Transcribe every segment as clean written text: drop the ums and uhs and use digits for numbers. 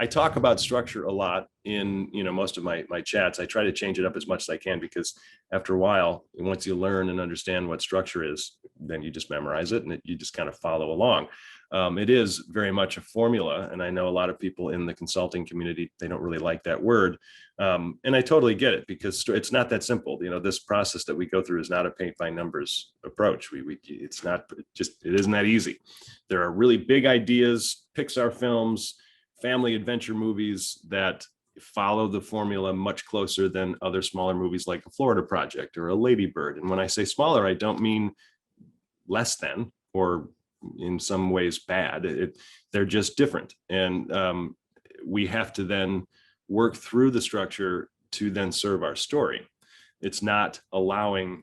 I talk about structure a lot in most of my chats. I try to change it up as much as I can because after a while, once you learn and understand what structure is, then you just memorize it and you just kind of follow along. It is very much a formula, and I know a lot of people in the consulting community, they don't really like that word, and I totally get it because it's not that simple. This process that we go through is not a paint by numbers approach. It's not just, it isn't that easy. There are really big ideas, Pixar films, family adventure movies that follow the formula much closer than other smaller movies like a Florida Project or a Lady Bird. And when I say smaller, I don't mean less than or in some ways bad. They're just different. And we have to then work through the structure to then serve our story. It's not allowing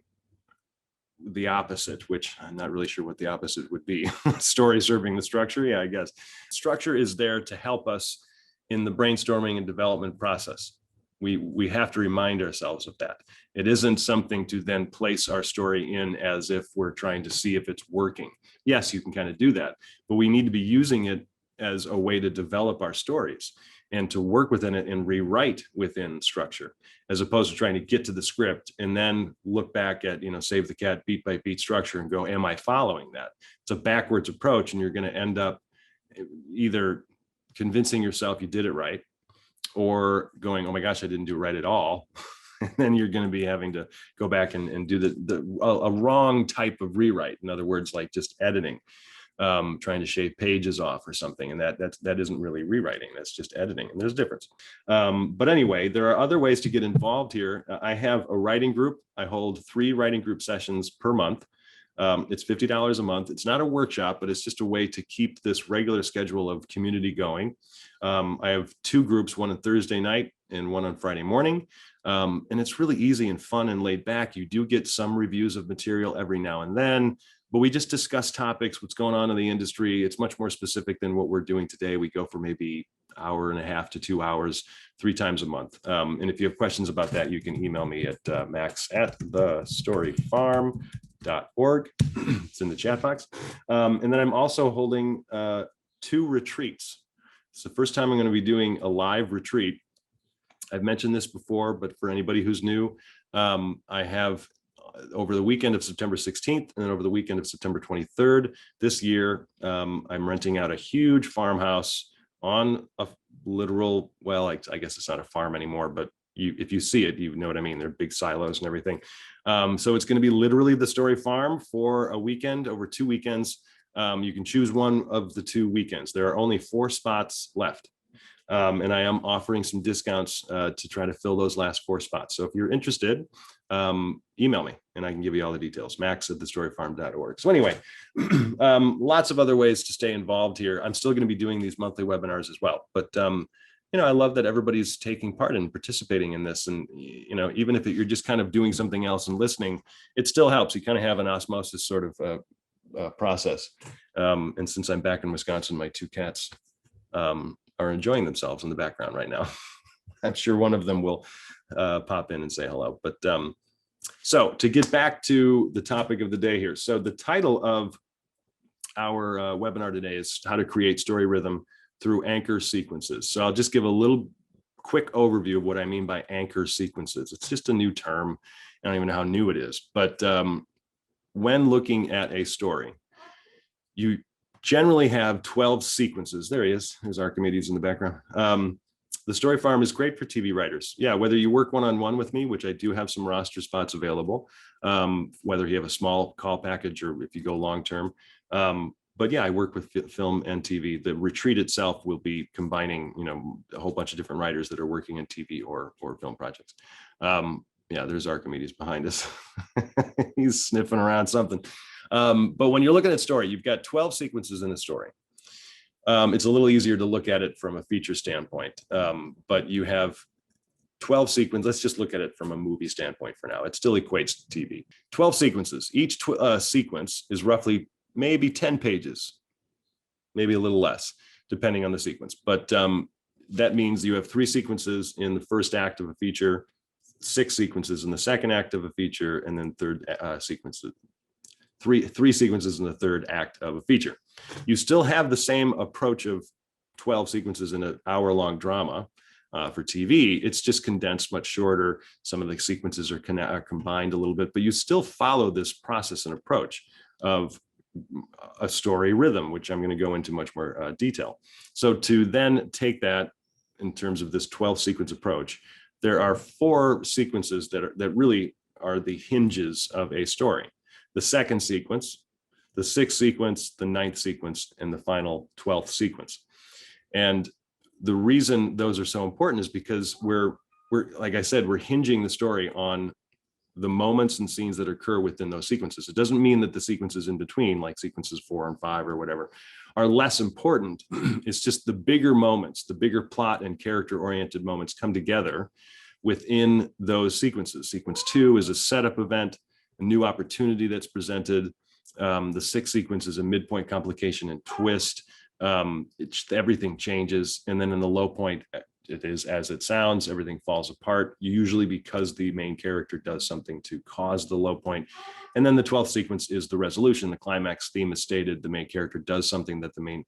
the opposite, which I'm not really sure what the opposite would be. Story serving the structure. Yeah, I guess. Structure is there to help us in the brainstorming and development process. We have to remind ourselves of that. It isn't something to then place our story in as if we're trying to see if it's working. Yes, you can kind of do that, but we need to be using it as a way to develop our stories and to work within it and rewrite within structure, as opposed to trying to get to the script and then look back at, Save the Cat beat by beat structure and go, am I following that? It's a backwards approach, and you're going to end up either convincing yourself you did it right or going, oh my gosh, I didn't do it right at all. And then you're going to be having to go back and do a wrong type of rewrite. In other words, like just editing. Trying to shave pages off or something, and that isn't really rewriting, that's just editing, and there's a difference. But anyway, there are other ways to get involved here. I have a writing group. I hold 3 writing group sessions per month. It's $50 a month. It's not a workshop, but it's just a way to keep this regular schedule of community going. I have 2 groups, one on Thursday night and one on Friday morning. And it's really easy and fun and laid back. You do get some reviews of material every now and then, but we just discuss topics, what's going on in the industry. It's much more specific than what we're doing today. We go for maybe an hour and a half to 2 hours, 3 times a month. And if you have questions about that, you can email me at max@thestoryfarm.org. It's in the chat box. And then I'm also holding 2 retreats. It's the first time I'm going to be doing a live retreat. I've mentioned this before, but for anybody who's new, I have over the weekend of September 16th and then over the weekend of September 23rd this year, I'm renting out a huge farmhouse on a literal, well, I guess it's not a farm anymore, but if you see it, you know what I mean. They're big silos and everything. So it's going to be literally the Story Farm for a weekend, over 2 weekends. You can choose one of the 2 weekends. There are only 4 spots left. And I am offering some discounts to try to fill those last 4 spots. So if you're interested, email me and I can give you all the details, max@thestoryfarm.org. So anyway, lots of other ways to stay involved here. I'm still going to be doing these monthly webinars as well. But, I love that everybody's taking part and participating in this. And, even if you're just kind of doing something else and listening, it still helps. You kind of have an osmosis sort of process. And since I'm back in Wisconsin, my 2 cats are enjoying themselves in the background right now. I'm sure one of them will pop in and say hello. But so to get back to the topic of the day here. So the title of our webinar today is how to create story rhythm through anchor sequences. So I'll just give a little quick overview of what I mean by anchor sequences. It's just a new term. I don't even know how new it is. But when looking at a story, you generally have 12 sequences. There he is. There's Archimedes in the background. The Story Farm is great for TV writers. Yeah, whether you work one-on-one with me, which I do have some roster spots available, whether you have a small call package or if you go long-term. But yeah, I work with film and TV. The retreat itself will be combining, a whole bunch of different writers that are working in TV or film projects. Yeah, there's Archimedes behind us. He's sniffing around something. But when you're looking at story, you've got 12 sequences in a story. It's a little easier to look at it from a feature standpoint, but you have 12 sequences. Let's just look at it from a movie standpoint for now. It still equates to TV. 12 sequences. Each sequence is roughly maybe 10 pages, maybe a little less, depending on the sequence. But that means you have 3 sequences in the first act of a feature, 6 sequences in the second act of a feature, and then three sequences in the third act of a feature. You still have the same approach of 12 sequences in an hour-long drama for TV. It's just condensed much shorter. Some of the sequences are combined a little bit, but you still follow this process and approach of a story rhythm, which I'm going to go into much more detail. So to then take that in terms of this 12 sequence approach, there are 4 sequences that really are the hinges of a story. The second sequence, the 6th sequence, the 9th sequence, and the final 12th sequence. And the reason those are so important is because we're like I said, we're hinging the story on the moments and scenes that occur within those sequences. It doesn't mean that the sequences in between, like sequences 4 and 5 or whatever, are less important. It's just the bigger moments, the bigger plot and character-oriented moments come together within those sequences. Sequence 2 is a setup event, a new opportunity that's presented. The 6th sequence is a midpoint complication and twist. Everything changes. And then in the low point, it is as it sounds, everything falls apart, usually because the main character does something to cause the low point. And then the 12th sequence is the resolution. The climax theme is stated. The main character does something that the main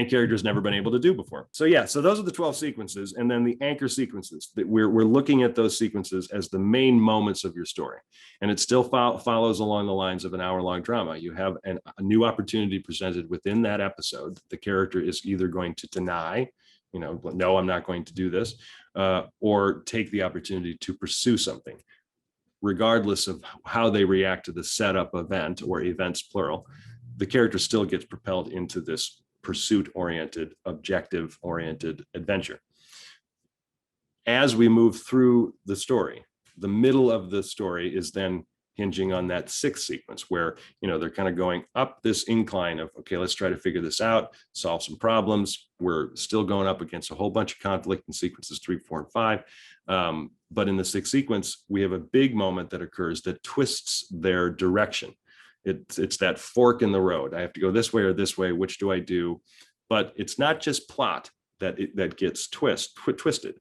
character has never been able to do before. So yeah, so those are the 12 sequences. And then the anchor sequences, that we're looking at those sequences as the main moments of your story. And it still follows along the lines of an hour-long drama. You have a new opportunity presented within that episode. The character is either going to deny, no, I'm not going to do this, or take the opportunity to pursue something. Regardless of how they react to the setup event, or events plural, the character still gets propelled into this pursuit-oriented, objective-oriented adventure. As we move through the story, the middle of the story is then hinging on that 6th sequence where, they're kind of going up this incline of, okay, let's try to figure this out, solve some problems. We're still going up against a whole bunch of conflict in sequences 3, 4, and 5. But in the 6th sequence, we have a big moment that occurs that twists their direction. It's that fork in the road. I have to go this way or this way. Which do I do? But it's not just plot that gets twisted.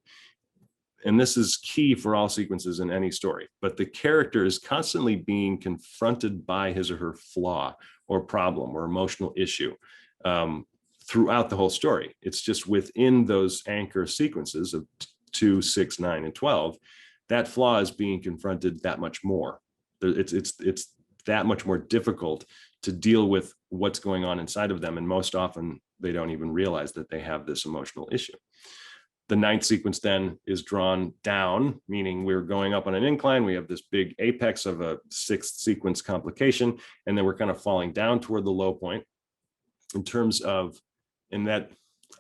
And this is key for all sequences in any story, but the character is constantly being confronted by his or her flaw or problem or emotional issue throughout the whole story. It's just within those anchor sequences of 2, 6, 9, and 12, that flaw is being confronted that much more. It's that much more difficult to deal with what's going on inside of them. And most often they don't even realize that they have this emotional issue. The 9th sequence then is drawn down, meaning we're going up on an incline. We have this big apex of a 6th sequence complication, and then we're kind of falling down toward the low point in terms of, and that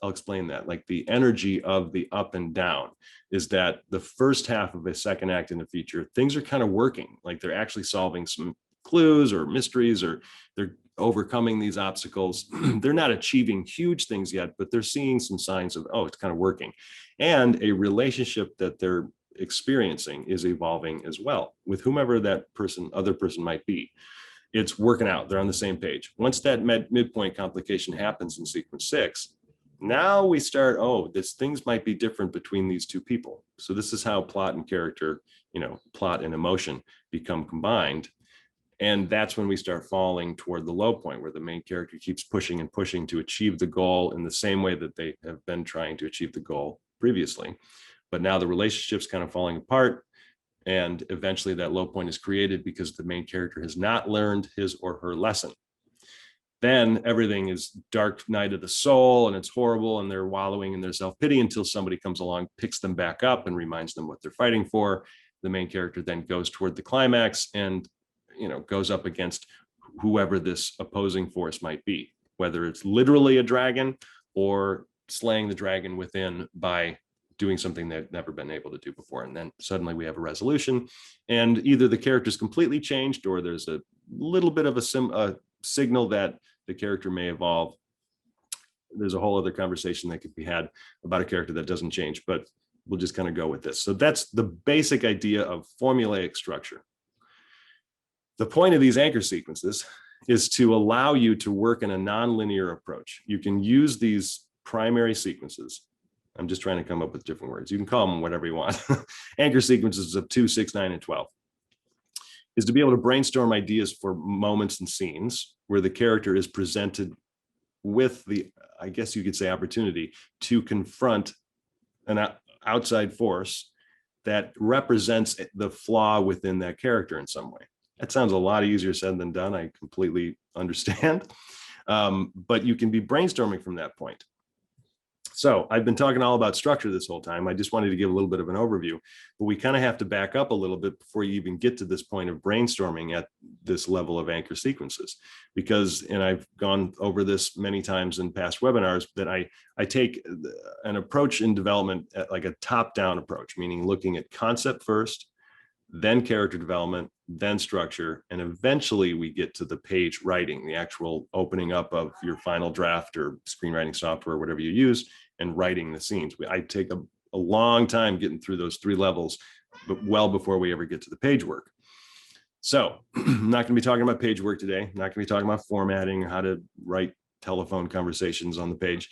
I'll explain that, like the energy of the up and down is that the first half of a second act in a feature, things are kind of working, like they're actually solving some clues or mysteries, or they're overcoming these obstacles. They're not achieving huge things yet, but they're seeing some signs of, oh, it's kind of working. And a relationship that they're experiencing is evolving as well with whomever that other person might be. It's working out. They're on the same page. Once that midpoint complication happens in sequence 6, now we start, things might be different between these two people. So this is how plot and character, plot and emotion become combined. And that's when we start falling toward the low point, where the main character keeps pushing and pushing to achieve the goal in the same way that they have been trying to achieve the goal previously. But now the relationship's kind of falling apart, and eventually that low point is created because the main character has not learned his or her lesson. Then everything is dark night of the soul, and it's horrible, and they're wallowing in their self-pity until somebody comes along, picks them back up, and reminds them what they're fighting for. The main character then goes toward the climax and goes up against whoever this opposing force might be, whether it's literally a dragon or slaying the dragon within by doing something they've never been able to do before. And then suddenly we have a resolution, and either the character's completely changed, or there's a little bit of a signal that the character may evolve. There's a whole other conversation that could be had about a character that doesn't change, but we'll just kind of go with this. So that's the basic idea of formulaic structure. The point of these anchor sequences is to allow you to work in a nonlinear approach. You can use these primary sequences. I'm just trying to come up with different words. You can call them whatever you want. Anchor sequences of 2, 6, 9, and 12 is to be able to brainstorm ideas for moments and scenes where the character is presented with the, I guess you could say, opportunity to confront an outside force that represents the flaw within that character in some way. That sounds a lot easier said than done. I completely understand. But you can be brainstorming from that point. So I've been talking all about structure this whole time. I just wanted to give a little bit of an overview, but we kind of have to back up a little bit before you even get to this point of brainstorming at this level of anchor sequences. Because, and I've gone over this many times in past webinars, that I take an approach in development at like a top-down approach, meaning looking at concept first, then character development, then structure, and eventually we get to the page writing, the actual opening up of your final draft or screenwriting software, whatever you use, and writing the scenes. I take a long time getting through those three levels, but well before we ever get to the page work. So I'm not going to be talking about page work today. I'm not going to be talking about formatting or how to write telephone conversations on the page.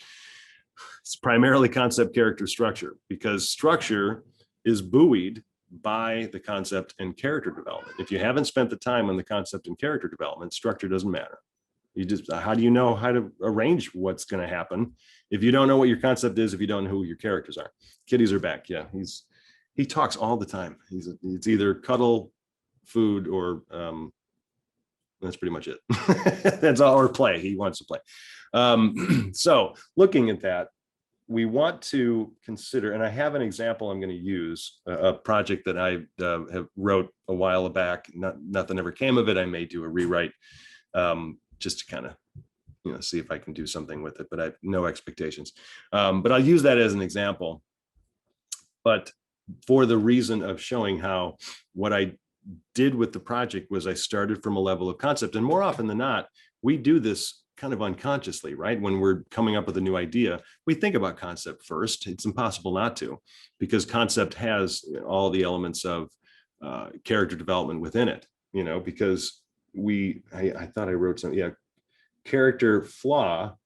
It's primarily concept, character, structure, because structure is buoyed by the concept and character development. If you haven't spent the time on the concept and character development, structure doesn't matter. You just, how do you know how to arrange what's going to happen if you don't know what your concept is, if you don't know who your characters are? Kitties are back. Yeah, he talks all the time. It's either cuddle, food, or that's pretty much it. That's all, or play. He wants to play. So looking at that, we want to consider, and I have an example I'm going to use, a project that I have wrote a while back. Nothing ever came of it. I may do a rewrite just to kind of, see if I can do something with it, but I have no expectations. But I'll use that as an example. But for the reason of showing how what I did with the project was I started from a level of concept, and more often than not, we do this kind of unconsciously, right? When we're coming up with a new idea, we think about concept first. It's impossible not to, because concept has all the elements of character development within it, because I thought I wrote something. Yeah, character flaw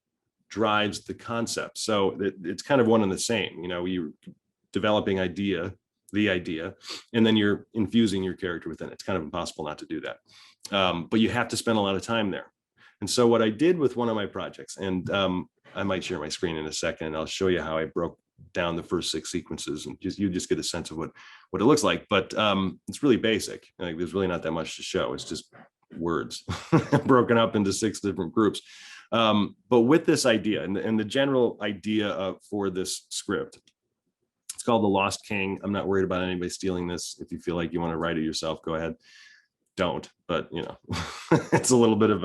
drives the concept. So it's kind of one and the same. You're developing the idea, and then you're infusing your character within it. It's kind of impossible not to do that. But you have to spend a lot of time there. And so what I did with one of my projects, and I might share my screen in a second, and I'll show you how I broke down the first 6 sequences, and you just get a sense of what it looks like. But it's really basic. Like, there's really not that much to show. It's just words broken up into 6 different groups. But with this idea, and the general idea for this script, it's called The Lost King. I'm not worried about anybody stealing this. If you feel like you want to write it yourself, go ahead. Don't, but it's a little bit of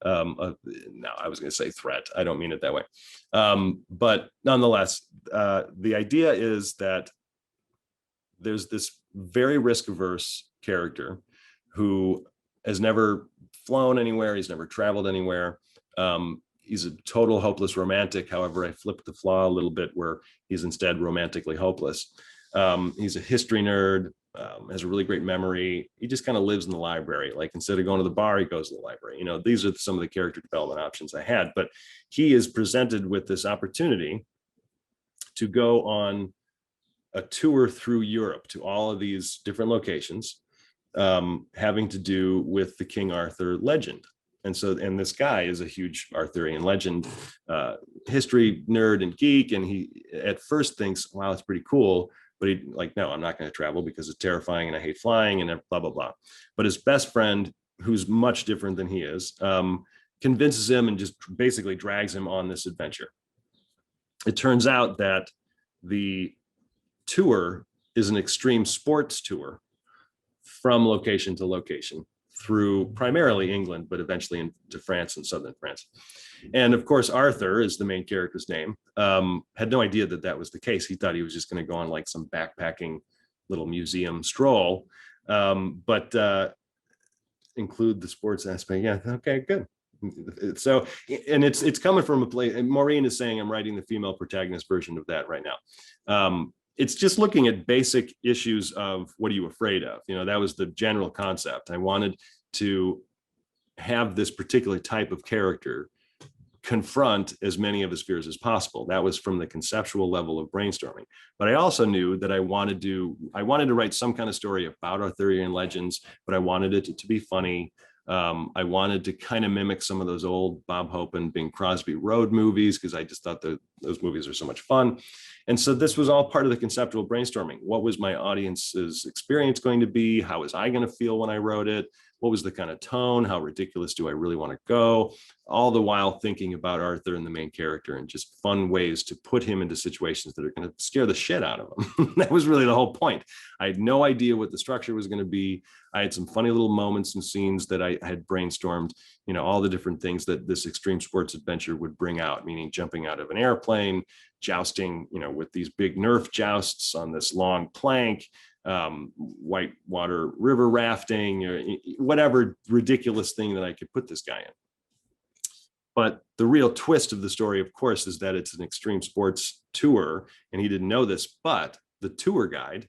no, I was going to say threat. I don't mean it that way. But nonetheless, the idea is that there's this very risk-averse character who has never flown anywhere. He's never traveled anywhere. He's a total hopeless romantic. However, I flipped the flaw a little bit where he's instead romantically hopeless. He's a history nerd, has a really great memory. He just kind of lives in the library. Like, instead of going to the bar, he goes to the library. These are some of the character development options I had, but he is presented with this opportunity to go on a tour through Europe to all of these different locations, having to do with the King Arthur legend. And this guy is a huge Arthurian legend, history nerd and geek. And he at first thinks, wow, it's pretty cool. But he'd like, no, I'm not going to travel because it's terrifying and I hate flying and blah, blah, blah. But his best friend, who's much different than he is, convinces him and just basically drags him on this adventure. It turns out that the tour is an extreme sports tour from location to location through primarily England, but eventually into France and southern France. And of course, Arthur is the main character's name. Had no idea that was the case. He thought he was just going to go on like some backpacking little museum stroll, but include the sports aspect. Yeah, okay, good. So, and it's coming from a place, and Maureen is saying I'm writing the female protagonist version of that right now. It's just looking at basic issues of what are you afraid of? That was the general concept. I wanted to have this particular type of character confront as many of his fears as possible. That was from the conceptual level of brainstorming. But I also knew that I wanted to write some kind of story about Arthurian legends, but I wanted it to be funny. I wanted to kind of mimic some of those old Bob Hope and Bing Crosby road movies because I just thought that those movies are so much fun. And so this was all part of the conceptual brainstorming. What was my audience's experience going to be? How was I going to feel when I wrote it? What was the kind of tone? How ridiculous do I really want to go? All the while thinking about Arthur and the main character and just fun ways to put him into situations that are going to scare the shit out of him. That was really the whole point. I had no idea what the structure was going to be. I had some funny little moments and scenes that I had brainstormed, you know, all the different things that this extreme sports adventure would bring out, meaning jumping out of an airplane, jousting, you know, with these big Nerf jousts on this long plank, whitewater river rafting, or whatever ridiculous thing that I could put this guy in. But the real twist of the story, of course, is that it's an extreme sports tour, and he didn't know this, but the tour guide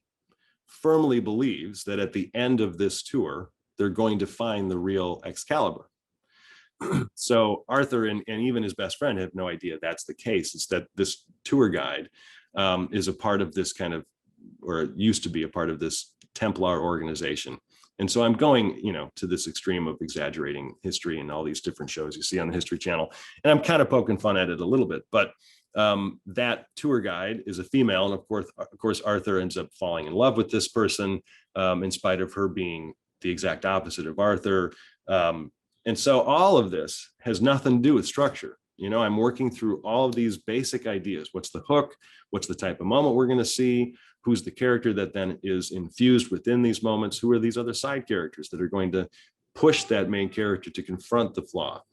firmly believes that at the end of this tour, they're going to find the real Excalibur. So Arthur and even his best friend have no idea that's the case. It's that this tour guide is a part of this kind of, or it used to be a part of this Templar organization. And so I'm going, you know, to this extreme of exaggerating history and all these different shows you see on the History Channel. And I'm kind of poking fun at it a little bit, but that tour guide is a female. And of course, Arthur ends up falling in love with this person in spite of her being the exact opposite of Arthur. And so all of this has nothing to do with structure. You know, I'm working through all of these basic ideas. What's the hook? What's the type of moment we're going to see? Who's the character that then is infused within these moments? Who are these other side characters that are going to push that main character to confront the flaw?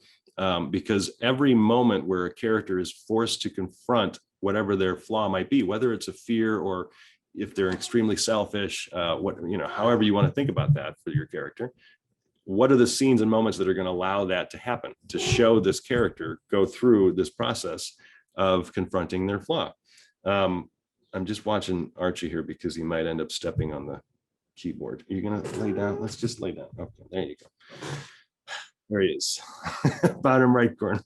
Because every moment where a character is forced to confront whatever their flaw might be, whether it's a fear or if they're extremely selfish, however you want to think about that for your character, what are the scenes and moments that are going to allow that to happen, to show this character go through this process of confronting their flaw? I'm just watching Archie here because he might end up stepping on the keyboard. Are you going to lay down? Let's just lay down. Okay, there you go. There he is, bottom right corner.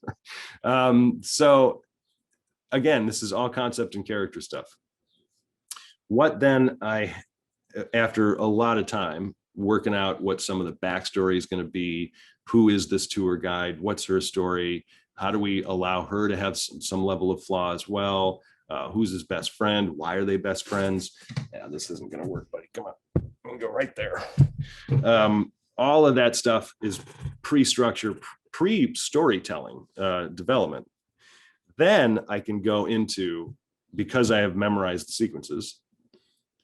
So again, this is all concept and character stuff. What then after a lot of time working out what some of the backstory is going to be, who is this tour guide? What's her story? How do we allow her to have some level of flaw as well? Who's his best friend? Why are they best friends? Yeah, this isn't going to work, buddy. Come on, I'm going to go right there. All of that stuff is pre-structure, pre-storytelling development. Then I can go into, because I have memorized the sequences,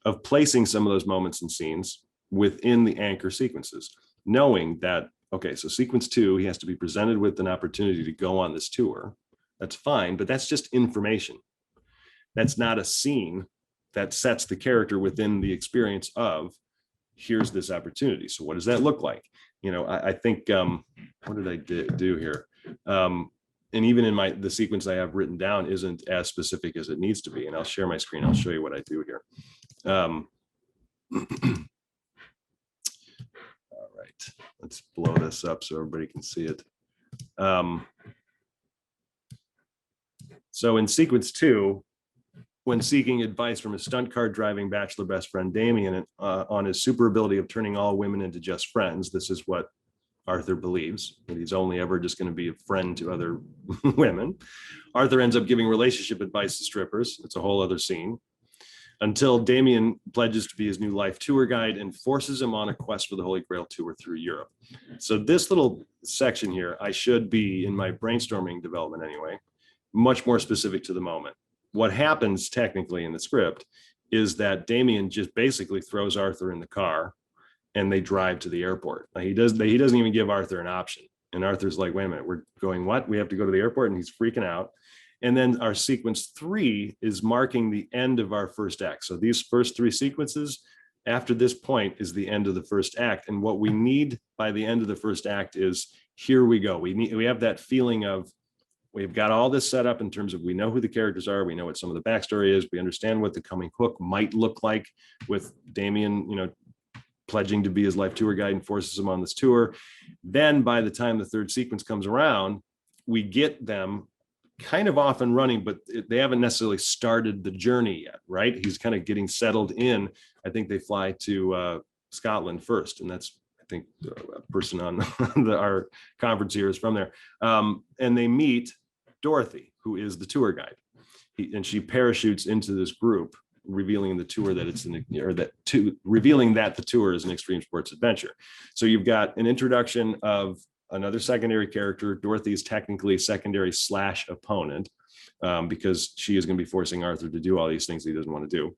of placing some of those moments and scenes within the anchor sequences, knowing that, okay, so sequence 2, he has to be presented with an opportunity to go on this tour. That's fine, but that's just information. That's not a scene that sets the character within the experience of, here's this opportunity. So what does that look like? You know, I think, what did I do here? And even in the sequence I have written down isn't as specific as it needs to be. And I'll share my screen. I'll show you what I do here. All right, let's blow this up so everybody can see it. So in sequence 2, when seeking advice from his stunt car driving bachelor best friend Damien on his super ability of turning all women into just friends, this is what Arthur believes, that he's only ever just going to be a friend to other women. Arthur ends up giving relationship advice to strippers. It's a whole other scene. Until Damien pledges to be his new life tour guide and forces him on a quest for the Holy Grail tour through Europe. So this little section here, I should be, in my brainstorming development anyway, much more specific to the moment. What happens technically in the script is that Damien just basically throws Arthur in the car and they drive to the airport. He doesn't even give Arthur an option. And Arthur's like, wait a minute, we're going what? We have to go to the airport? And he's freaking out. And then our sequence 3 is marking the end of our first act. So these first 3 sequences, after this point, is the end of the first act. And what we need by the end of the first act is, here we go. We have that feeling of, we've got all this set up in terms of, we know who the characters are. We know what some of the backstory is. We understand what the coming hook might look like with Damien, you know, pledging to be his life tour guide and forces him on this tour. Then by the time the third sequence comes around, we get them kind of off and running, but they haven't necessarily started the journey yet, right? He's kind of getting settled in. I think they fly to Scotland first, and that's think a person on our conference here is from there. And they meet Dorothy, who is the tour guide. And she parachutes into this group, revealing the tour that it's revealing that the tour is an extreme sports adventure. So you've got an introduction of another secondary character. Dorothy is technically secondary / opponent, because she is going to be forcing Arthur to do all these things he doesn't want to do.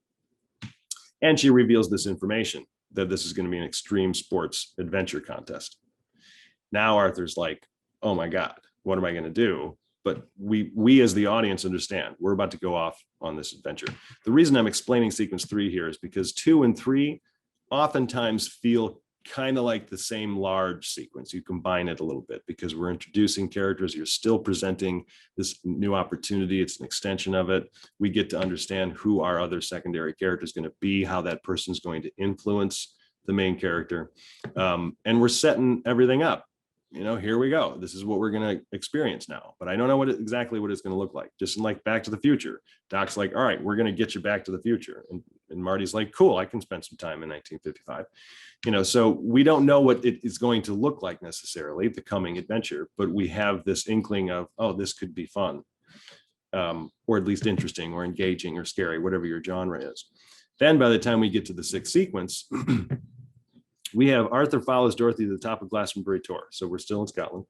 And she reveals this information that this is going to be an extreme sports adventure contest. Now Arthur's like, oh my God, what am I going to do? But we as the audience understand we're about to go off on this adventure. The reason I'm explaining sequence 3 here is because 2 and 3 oftentimes feel kind of like the same large sequence. You combine it a little bit because we're introducing characters. You're still presenting this new opportunity. It's an extension of it. We get to understand who our other secondary character is going to be, how that person is going to influence the main character. And we're setting everything up. Here we go. This is what we're going to experience now. But I don't know exactly what it's going to look like. Just like Back to the Future. Doc's like, all right, we're going to get you back to the future. And Marty's like, cool, I can spend some time in 1955. So we don't know what it is going to look like necessarily, the coming adventure, but we have this inkling of, oh, this could be fun, or at least interesting or engaging or scary, whatever your genre is. Then by the time we get to the 6th sequence, we have Arthur follows Dorothy to the top of Glastonbury Tor. So we're still in Scotland.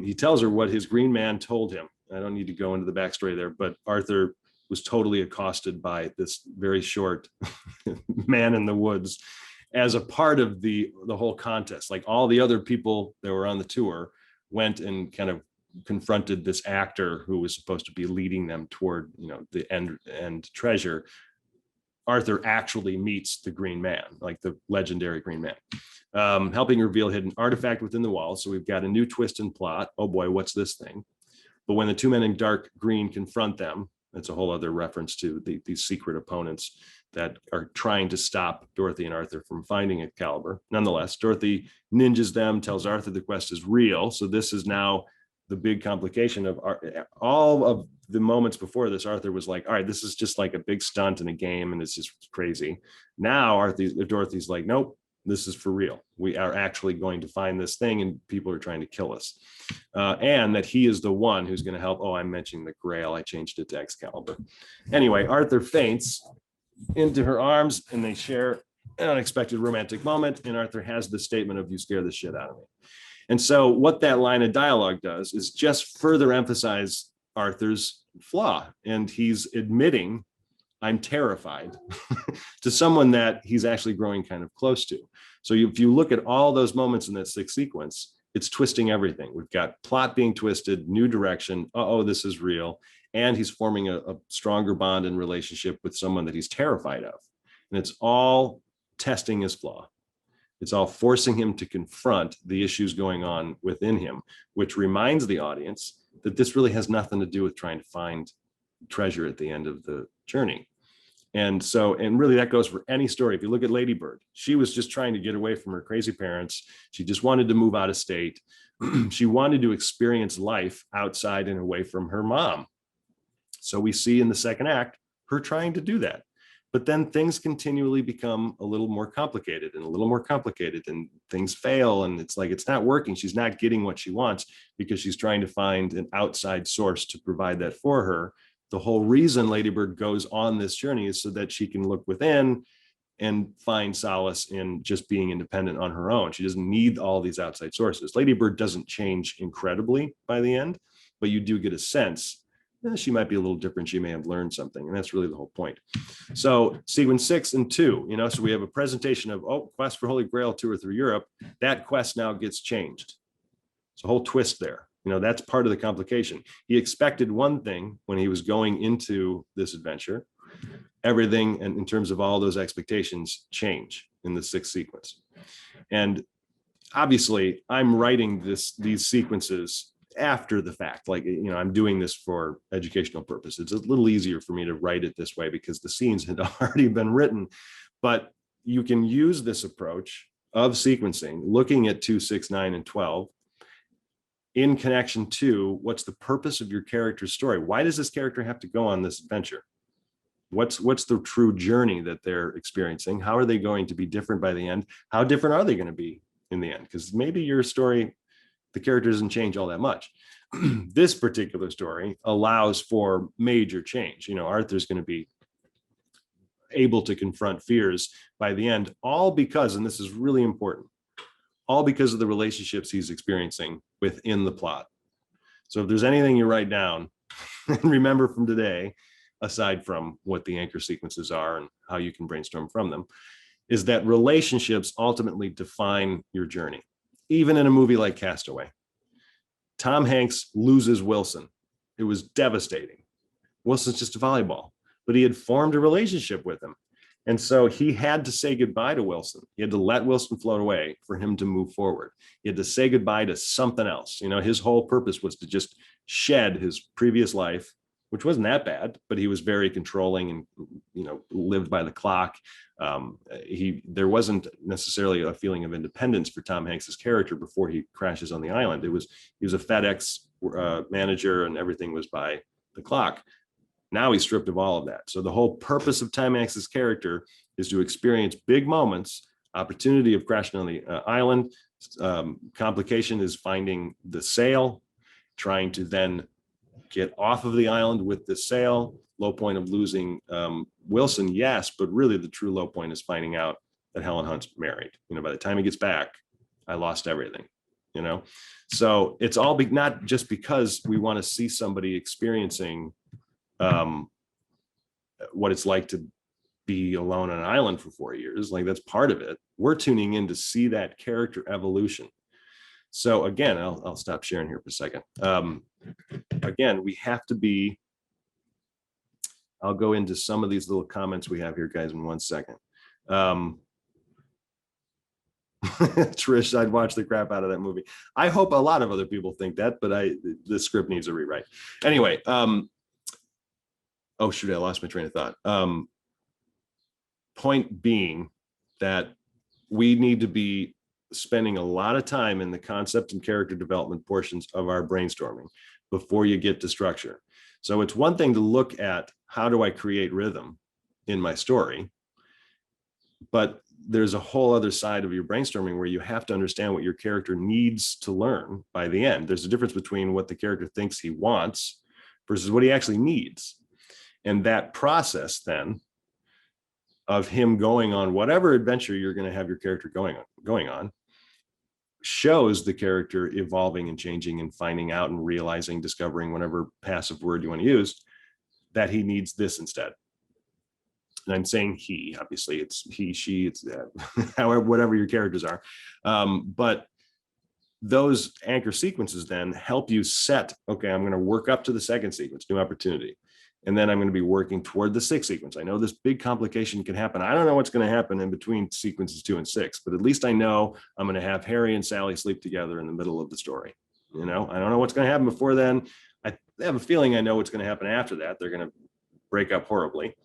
He tells her what his green man told him. I don't need to go into the backstory there, but Arthur was totally accosted by this very short man in the woods as a part of the whole contest. Like all the other people that were on the tour went and kind of confronted this actor who was supposed to be leading them toward, the end treasure. Arthur actually meets the Green Man, like the legendary Green Man, helping reveal a hidden artifact within the wall. So we've got a new twist in plot. Oh boy, what's this thing? But when the 2 men in dark green confront them, that's a whole other reference to these secret opponents that are trying to stop Dorothy and Arthur from finding Excalibur. Nonetheless, Dorothy ninjas them, tells Arthur the quest is real. So this is now the big complication of all of the moments before this. Arthur was like, all right, this is just like a big stunt in a game and it's just crazy. Now Dorothy's like, nope, this is for real. We are actually going to find this thing and people are trying to kill us. And that he is the one who's going to help. Oh, I'm mentioning the Grail. I changed it to Excalibur. Anyway, Arthur faints into her arms and they share an unexpected romantic moment. And Arthur has the statement of, you scare the shit out of me. And so what that line of dialogue does is just further emphasize Arthur's flaw. And he's admitting, I'm terrified to someone that he's actually growing kind of close to. So if you look at all those moments in that 6th sequence, it's twisting everything. We've got plot being twisted, new direction. Oh, this is real. And he's forming a stronger bond and relationship with someone that he's terrified of. And it's all testing his flaw. It's all forcing him to confront the issues going on within him, which reminds the audience that this really has nothing to do with trying to find treasure at the end of the journey. And really that goes for any story. If you look at Lady Bird, she was just trying to get away from her crazy parents. She just wanted to move out of state. She wanted to experience life outside and away from her mom. So we see in the 2nd act, her trying to do that. But then things continually become a little more complicated and a little more complicated and things fail. And it's like, it's not working. She's not getting what she wants because she's trying to find an outside source to provide that for her. The whole reason Lady Bird goes on this journey is so that she can look within and find solace in just being independent on her own. She doesn't need all these outside sources. Lady Bird doesn't change incredibly by the end, but you do get a sense she might be a little different. She may have learned something. And that's really the whole point. So sequence 6 and 2, so we have a presentation of, quest for Holy Grail tour through Europe. That quest now gets changed. It's a whole twist there. That's part of the complication. He expected one thing when he was going into this adventure. Everything, and in terms of all those expectations, change in the 6th sequence. And obviously I'm writing these sequences after the fact, like, I'm doing this for educational purposes. It's a little easier for me to write it this way because the scenes had already been written, but you can use this approach of sequencing, looking at 2, 6, 9, and 12 in connection to what's the purpose of your character's story. Why does this character have to go on this adventure? What's the true journey that they're experiencing? How are they going to be different by the end? How different are they going to be in the end, because maybe your story, the character doesn't change all that much. This particular story allows for major change. Arthur's going to be able to confront fears by the end, all because, and this is really important, all because of the relationships he's experiencing within the plot. So if there's anything you write down and remember from today, aside from what the anchor sequences are and how you can brainstorm from them, is that relationships ultimately define your journey. Even in a movie like Castaway, Tom Hanks loses Wilson. It was devastating. Wilson's just a volleyball, but he had formed a relationship with him. And so he had to say goodbye to Wilson. He had to let Wilson float away for him to move forward. He had to say goodbye to something else. His whole purpose was to just shed his previous life, which wasn't that bad, but he was very controlling and, lived by the clock. There wasn't necessarily a feeling of independence for Tom Hanks's character before he crashes on the island. He was a FedEx manager, and everything was by the clock. Now he's stripped of all of that. So the whole purpose of Tom Hanks's character is to experience big moments, opportunity of crashing on the island. Complication is finding the sail, trying to then get off of the island with the sail. Low point of losing Wilson, yes, but really the true low point is finding out that Helen Hunt's married. By the time he gets back, I lost everything. So it's all not just because we want to see somebody experiencing what it's like to be alone on an island for 4 years. Like, that's part of it. We're tuning in to see that character evolution. So again, I'll stop sharing here for a second. Again, we have to be, I'll go into some of these little comments we have here, guys, in 1 second. Trish, I'd watch the crap out of that movie. I hope a lot of other people think that, but the script needs a rewrite. Anyway, oh shoot, I lost my train of thought. Point being that we need to be spending a lot of time in the concept and character development portions of our brainstorming before you get to structure. So it's one thing to look at, how do I create rhythm in my story? But there's a whole other side of your brainstorming where you have to understand what your character needs to learn by the end. There's a difference between what the character thinks he wants versus what he actually needs. And that process then of him going on whatever adventure you're going to have your character going on shows the character evolving and changing and finding out and realizing, discovering, whatever passive word you want to use, that he needs this instead. And I'm saying he, obviously it's he, she, it's however, whatever your characters are. But those anchor sequences then help you set, okay, I'm going to work up to the second sequence, new opportunity. And then I'm going to be working toward the sixth sequence. I know this big complication can happen. I don't know what's going to happen in between sequences 2 and 6, but at least I know I'm going to have Harry and Sally sleep together in the middle of the story. I don't know what's going to happen before then. I have a feeling I know what's going to happen after that. They're going to break up horribly.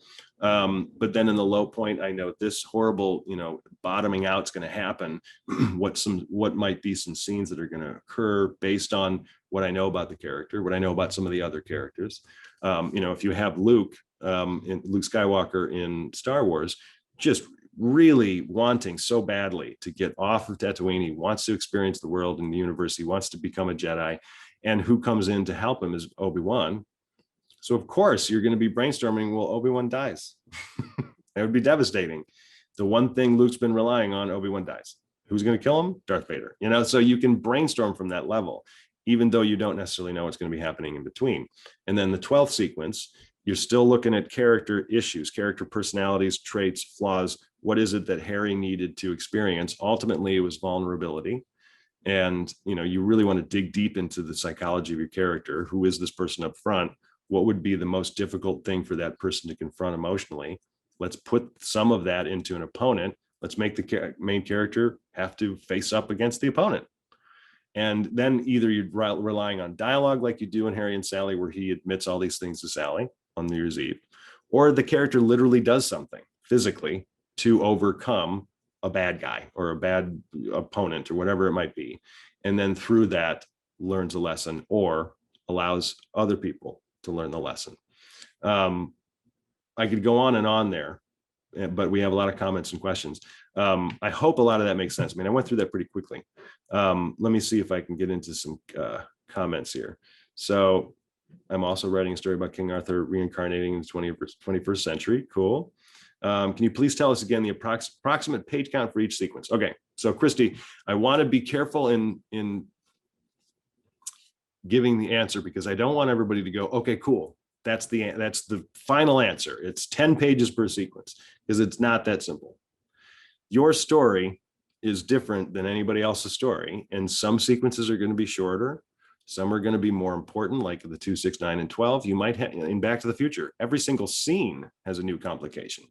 But then in the low point, I know this horrible, bottoming out is going to happen. What might be some scenes that are going to occur based on what I know about the character, what I know about some of the other characters. If you have Luke Skywalker in Star Wars, just really wanting so badly to get off of Tatooine, he wants to experience the world and the universe. He wants to become a Jedi, and who comes in to help him is Obi-Wan. So of course you're going to be brainstorming, well, Obi-Wan dies. That would be devastating. The one thing Luke's been relying on, Obi-Wan dies. Who's going to kill him? Darth Vader. So you can brainstorm from that level, even though you don't necessarily know what's going to be happening in between. And then the 12th sequence, you're still looking at character issues, character personalities, traits, flaws. What is it that Harry needed to experience? Ultimately, it was vulnerability. And, you really want to dig deep into the psychology of your character. Who is this person up front? What would be the most difficult thing for that person to confront emotionally? Let's put some of that into an opponent. Let's make the main character have to face up against the opponent. And then either you're relying on dialogue like you do in Harry and Sally, where he admits all these things to Sally on New Year's Eve, or the character literally does something physically to overcome a bad guy or a bad opponent or whatever it might be. And then through that learns a lesson or allows other people to learn the lesson. I could go on and on there but we have a lot of comments and questions. I hope a lot of that makes sense. I mean, I went through that pretty quickly. Let me see if I can get into some comments here. So I'm also writing a story about King Arthur reincarnating in the 21st century. Cool. Can you please tell us again the approximate page count for each sequence? Okay, so Christy, I want to be careful in giving the answer because I don't want everybody to go, okay, cool. That's the final answer. It's 10 pages per sequence because it's not that simple. Your story is different than anybody else's story, and some sequences are going to be shorter. Some are going to be more important, like the 2, 6, 9, and 12. You might have in Back to the Future, every single scene has a new complication.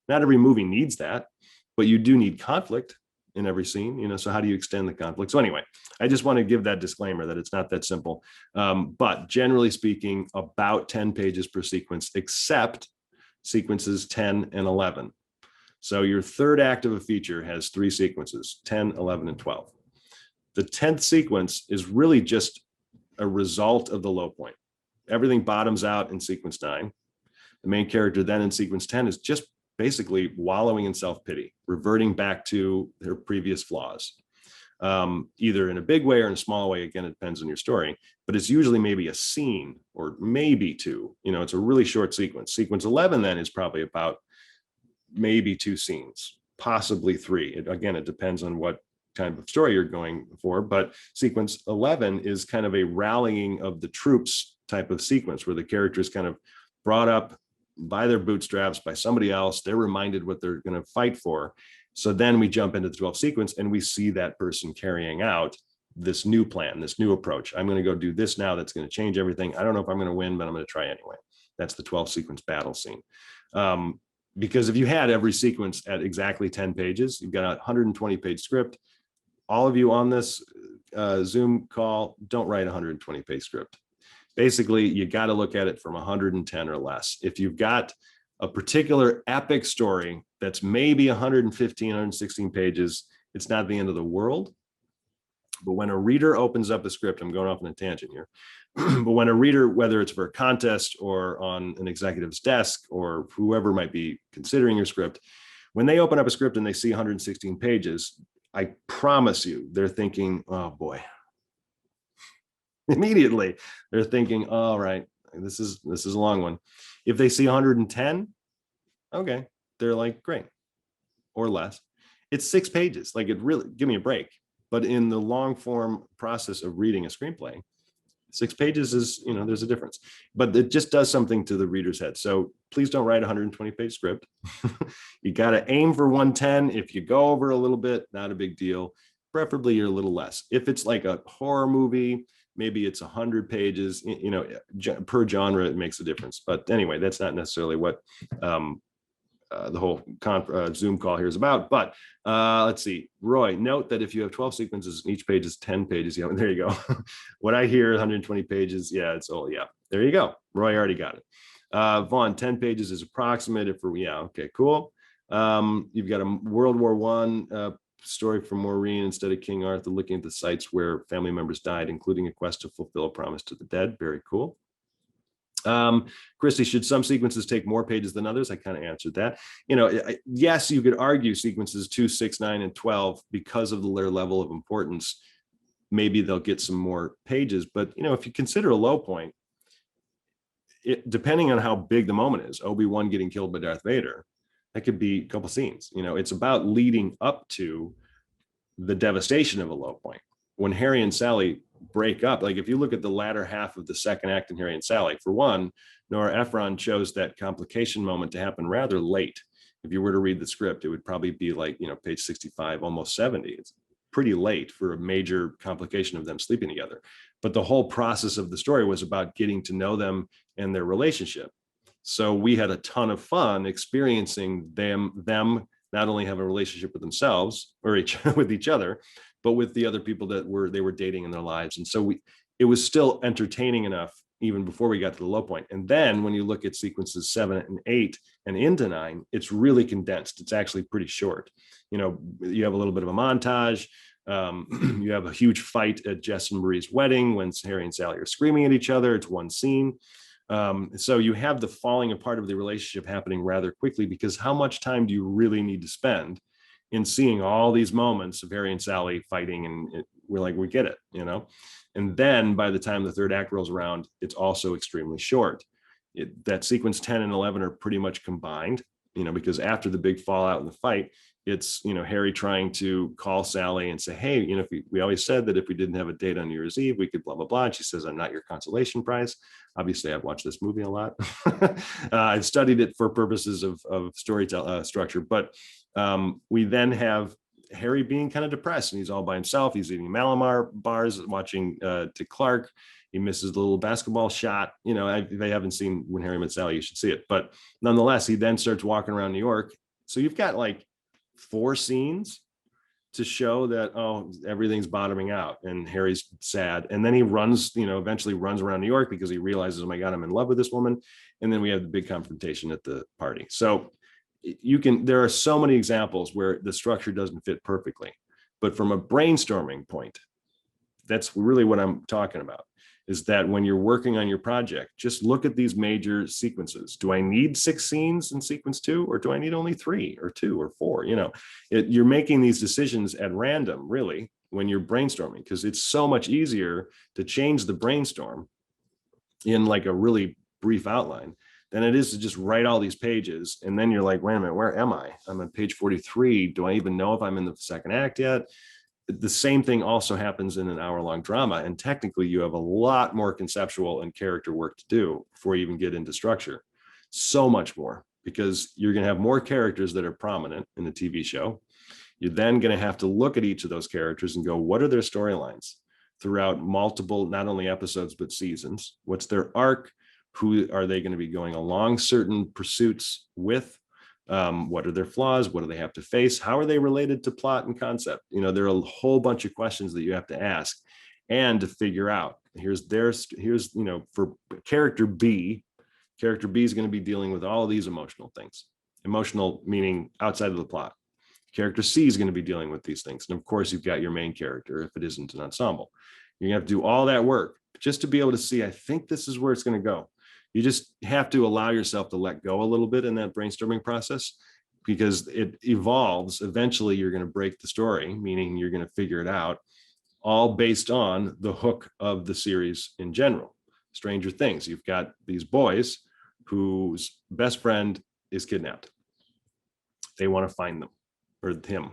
Not every movie needs that, but you do need conflict in every scene, you know, so how do you extend the conflict? So anyway, I just want to give that disclaimer that it's not that simple. But generally speaking, about 10 pages per sequence, except sequences 10 and 11. So your third act of a feature has 3 sequences, 10, 11, and 12. The 10th sequence is really just a result of the low point. Everything bottoms out in sequence 9. The main character then in sequence 10 is just basically wallowing in self-pity, reverting back to their previous flaws, either in a big way or in a small way. Again, it depends on your story, but it's usually maybe a scene or maybe 2. You know, it's a really short sequence. Sequence 11 then is probably about maybe 2 scenes, possibly 3. Again, it depends on what kind of story you're going for, but sequence 11 is kind of a rallying of the troops type of sequence where the character is kind of brought up by their bootstraps by somebody else. They're reminded what they're going to fight for. So then we jump into the 12th sequence and we see that person carrying out this new plan, this new approach. I'm going to go do this now. That's going to change everything. I don't know if I'm going to win, but I'm going to try anyway. That's the 12th sequence battle scene. Because if you had every sequence at exactly 10 pages, you've got a 120 page script. All of you on this Zoom call, don't write a 120 page script. Basically, you got to look at it from 110 or less. If you've got a particular epic story that's maybe 115, 116 pages, it's not the end of the world. But when a reader opens up a script, I'm going off on a tangent here, but when a reader, whether it's for a contest or on an executive's desk or whoever might be considering your script, when they open up a script and they see 116 pages, I promise you, they're thinking, oh boy. Immediately, they're thinking, all right, this is a long one. If they see 110, okay, they're like, great, or less. It's 6 pages. Like, it really, give me a break. But in the long form process of reading a screenplay, 6 pages is, you know, there's a difference, but it just does something to the reader's head. So please don't write a 120 page script. You got to aim for 110. If you go over a little bit, not a big deal. Preferably you're a little less. If it's like a horror movie, maybe it's 100 pages, you know, per genre, it makes a difference. But anyway, that's not necessarily what the whole Zoom call here is about. But let's see, Roy, note that if you have 12 sequences, each page is 10 pages. Yeah, there you go. What I hear, 120 pages. Yeah, it's all, yeah, there you go. Roy already got it. Vaughn, 10 pages is approximate. If we're, yeah, okay, cool. You've got a World War I story from Maureen instead of King Arthur, looking at the sites where family members died, including a quest to fulfill a promise to the dead. Very cool. Christy, should some sequences take more pages than others? I kind of answered that. You know, yes, you could argue sequences 2, 6, 9, and 12, because of their level of importance, maybe they'll get some more pages. But, you know, if you consider a low point, depending on how big the moment is, Obi-Wan getting killed by Darth Vader, that could be a couple scenes. You know, it's about leading up to the devastation of a low point. When Harry and Sally break up, like if you look at the latter half of the second act in Harry and Sally, for one, Nora Ephron chose that complication moment to happen rather late. If you were to read the script, it would probably be like, you know, page 65, almost 70. It's pretty late for a major complication of them sleeping together. But the whole process of the story was about getting to know them and their relationship. So we had a ton of fun experiencing them not only have a relationship with themselves or with each other, but with the other people that they were dating in their lives. And so it was still entertaining enough even before we got to the low point. And then when you look at sequences 7 and 8 and into 9, it's really condensed. It's actually pretty short. You know, you have a little bit of a montage. You have a huge fight at Jess and Marie's wedding when Harry and Sally are screaming at each other. It's one scene. So you have the falling apart of the relationship happening rather quickly, because how much time do you really need to spend in seeing all these moments of Harry and Sally fighting? And we're like, we get it, you know? And then by the time the third act rolls around, it's also extremely short. That sequence 10 and 11 are pretty much combined, you know, because after the big fallout in the fight, it's, you know, Harry trying to call Sally and say, hey, you know, if we always said that if we didn't have a date on New Year's Eve, we could blah, blah, blah. And she says, I'm not your consolation prize. Obviously, I've watched this movie a lot. I've studied it for purposes of storytelling structure. But we then have Harry being kind of depressed, and he's all by himself. He's eating Malamar bars, watching to Clark. He misses the little basketball shot. You know, if they haven't seen When Harry Met Sally, you should see it. But nonetheless, he then starts walking around New York. So you've got like 4 scenes to show that, oh, everything's bottoming out and Harry's sad. And then he runs, you know, eventually runs around New York because he realizes, oh my God, I'm in love with this woman. And then we have the big confrontation at the party. So there are so many examples where the structure doesn't fit perfectly. But from a brainstorming point, that's really what I'm talking about, is that when you're working on your project, just look at these major sequences. Do I need 6 scenes in sequence 2, or do I need only 3 or 2 or 4? You know, you're making these decisions at random, really, when you're brainstorming, because it's so much easier to change the brainstorm in like a really brief outline than it is to just write all these pages. And then you're like, wait a minute, where am I? I'm on page 43. Do I even know if I'm in the second act yet? The same thing also happens in an hour-long drama. And technically, you have a lot more conceptual and character work to do before you even get into structure. So much more, because you're going to have more characters that are prominent in the TV show. You're then going to have to look at each of those characters and go, what are their storylines throughout multiple, not only episodes, but seasons? What's their arc? Who are they going to be going along certain pursuits with? What are their flaws? What do they have to face? How are they related to plot and concept? You know, there are a whole bunch of questions that you have to ask and to figure out. Here's, you know, for character B is going to be dealing with all of these emotional things. Emotional meaning outside of the plot. Character C is going to be dealing with these things. And of course, you've got your main character if it isn't an ensemble. You're going to have to do all that work just to be able to see, I think this is where it's going to go. You just have to allow yourself to let go a little bit in that brainstorming process, because it evolves. Eventually, you're going to break the story, meaning you're going to figure it out, all based on the hook of the series in general. Stranger Things, you've got these boys whose best friend is kidnapped. They want to find them, or him.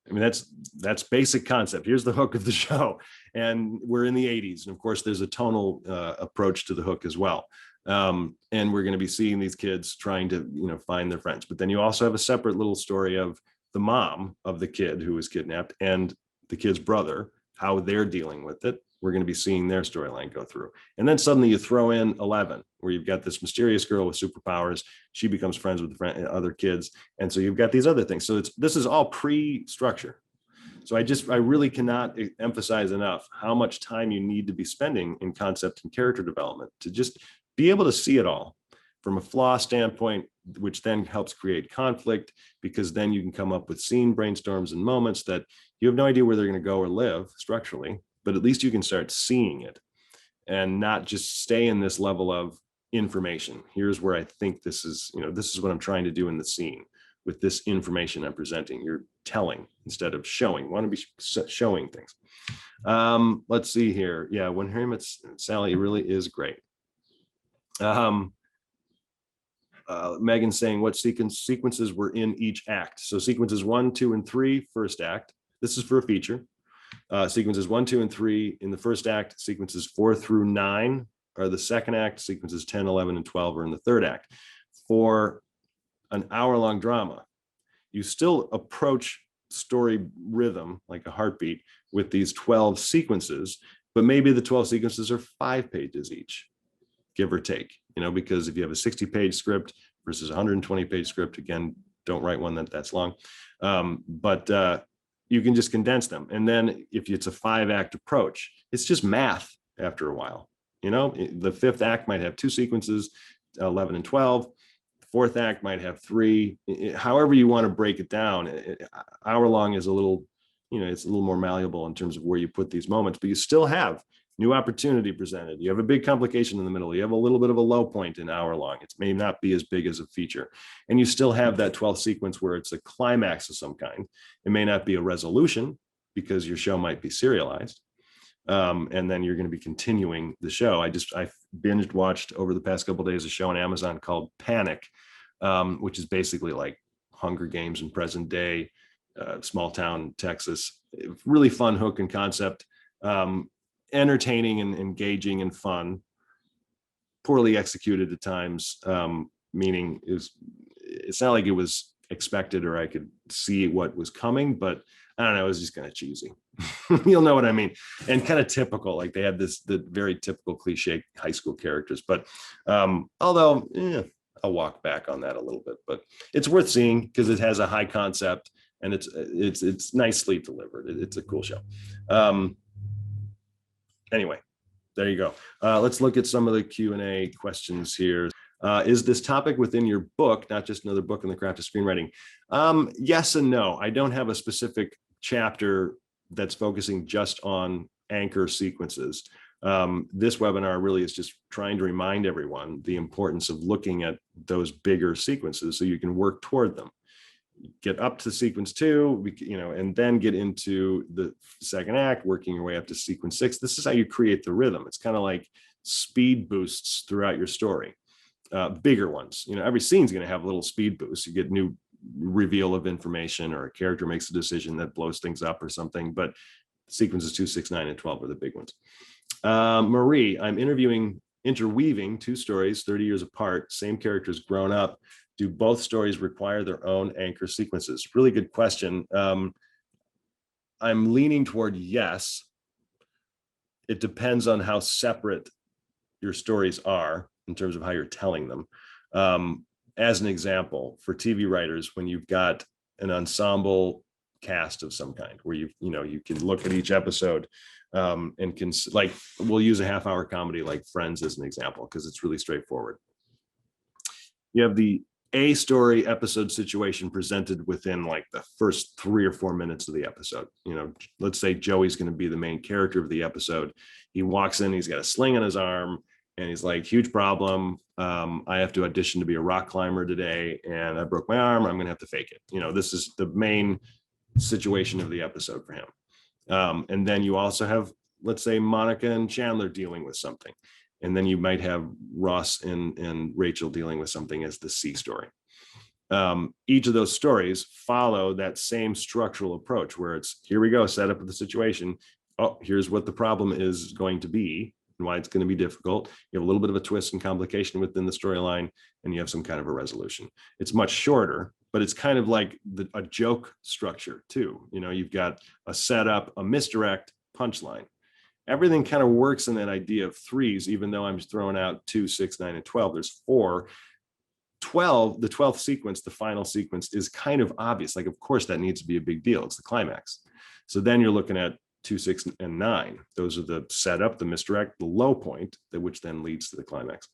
I mean, that's basic concept. Here's the hook of the show. And we're in the 80s. And of course, there's a tonal approach to the hook as well. And we're going to be seeing these kids trying to, you know, find their friends. But then you also have a separate little story of the mom of the kid who was kidnapped and the kid's brother, how they're dealing with it. We're going to be seeing their storyline go through. And then suddenly you throw in 11, where you've got this mysterious girl with superpowers. She becomes friends with other kids. And so you've got these other things. So this is all pre-structure. So I really cannot emphasize enough how much time you need to be spending in concept and character development to just be able to see it all from a flaw standpoint, which then helps create conflict, because then you can come up with scene brainstorms and moments that you have no idea where they're going to go or live structurally, but at least you can start seeing it and not just stay in this level of information. Here's where I think this is, you know, this is what I'm trying to do in the scene with this information I'm presenting. You're telling instead of showing. You want to be showing things. Let's see here. Yeah, When Harry Met Sally really is great. Megan's saying what sequences were in each act. So sequences 1, 2, and 3, first act. This is for a feature. Sequences 1, 2, and 3 in the first act. Sequences 4 through 9 are the second act. Sequences 10, 11, and 12 are in the third act. For an hour-long drama, you still approach story rhythm like a heartbeat with these 12 sequences, but maybe the 12 sequences are 5 pages each, give or take, you know, because if you have a 60-page script versus a 120-page script, again, don't write one that's long, but you can just condense them. And then if it's a 5-act approach, it's just math after a while. You know, the 5th act might have 2 sequences, 11 and 12. The 4th act might have 3. However you want to break it down, hour long is a little, you know, it's a little more malleable in terms of where you put these moments, but you still have new opportunity presented. You have a big complication in the middle. You have a little bit of a low point an hour long. It may not be as big as a feature. And you still have that 12th sequence where it's a climax of some kind. It may not be a resolution because your show might be serialized. And then you're going to be continuing the show. I binged watched over the past couple of days a show on Amazon called Panic, which is basically like Hunger Games in present day, small town Texas. Really fun hook and concept, entertaining and engaging and fun. Poorly executed at times, meaning it's not like it was expected or I could see what was coming, but I don't know, it was just kind of cheesy. You'll know what I mean. And kind of typical, like they had the very typical cliche high school characters. But although I'll walk back on that a little bit, but it's worth seeing because it has a high concept and it's nicely delivered. It's a cool show. Anyway, there you go. Let's look at some of the Q&A questions here. Is this topic within your book, not just another book in the craft of screenwriting? Yes and no. I don't have a specific chapter that's focusing just on anchor sequences. This webinar really is just trying to remind everyone the importance of looking at those bigger sequences so you can work toward them. Get up to sequence 2, and then get into the second act, working your way up to sequence 6. This is how you create the rhythm. It's kind of like speed boosts throughout your story. Bigger ones, every scene's going to have a little speed boost. You get new reveal of information or a character makes a decision that blows things up or something, but sequences 2, 6, 9, and 12 are the big ones. Marie, I'm interweaving 2 stories 30 years apart, same characters grown up. Do both stories require their own anchor sequences? Really good question. I'm leaning toward yes. It depends on how separate your stories are in terms of how you're telling them. As an example, for TV writers, when you've got an ensemble cast of some kind, where you can look at each episode and can, like, we'll use a half-hour comedy like Friends as an example because it's really straightforward. You have the A story episode situation presented within like the first 3 or 4 minutes of the episode. Let's say Joey's going to be the main character of the episode. He walks in, he's got a sling on his arm, and he's like, huge problem. I have to audition to be a rock climber today, and I broke my arm. I'm going to have to fake it. This is the main situation of the episode for him. And then you also have, let's say, Monica and Chandler dealing with something. And then you might have Ross and Rachel dealing with something as the C story. Each of those stories follow that same structural approach where it's, here we go, set up of the situation. Oh, here's what the problem is going to be and why it's going to be difficult. You have a little bit of a twist and complication within the storyline, and you have some kind of a resolution. It's much shorter, but it's kind of like a joke structure too. You've got a setup, a misdirect, punchline. Everything kind of works in that idea of 3s, even though I'm throwing out 2, 6, 9, and 12. There's 4. 12, the 12th sequence, the final sequence, is kind of obvious. Like, of course, that needs to be a big deal. It's the climax. So then you're looking at 2, 6, and 9. Those are the setup, the misdirect, the low point, which then leads to the climax.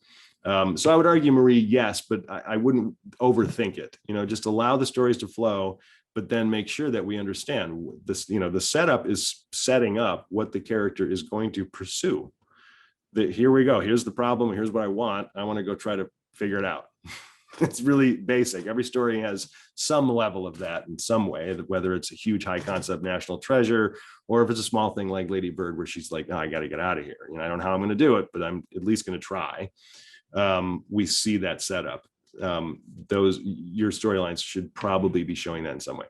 So I would argue, Marie, yes, but I wouldn't overthink it. Just allow the stories to flow, but then make sure that we understand this. The setup is setting up what the character is going to pursue. Here we go. Here's the problem. Here's what I want. I want to go try to figure it out. It's really basic. Every story has some level of that in some way, whether it's a huge high concept national treasure, or if it's a small thing like Lady Bird, where she's like, I got to get out of here. I don't know how I'm going to do it, but I'm at least going to try. We see that setup. Your storylines should probably be showing that in some way.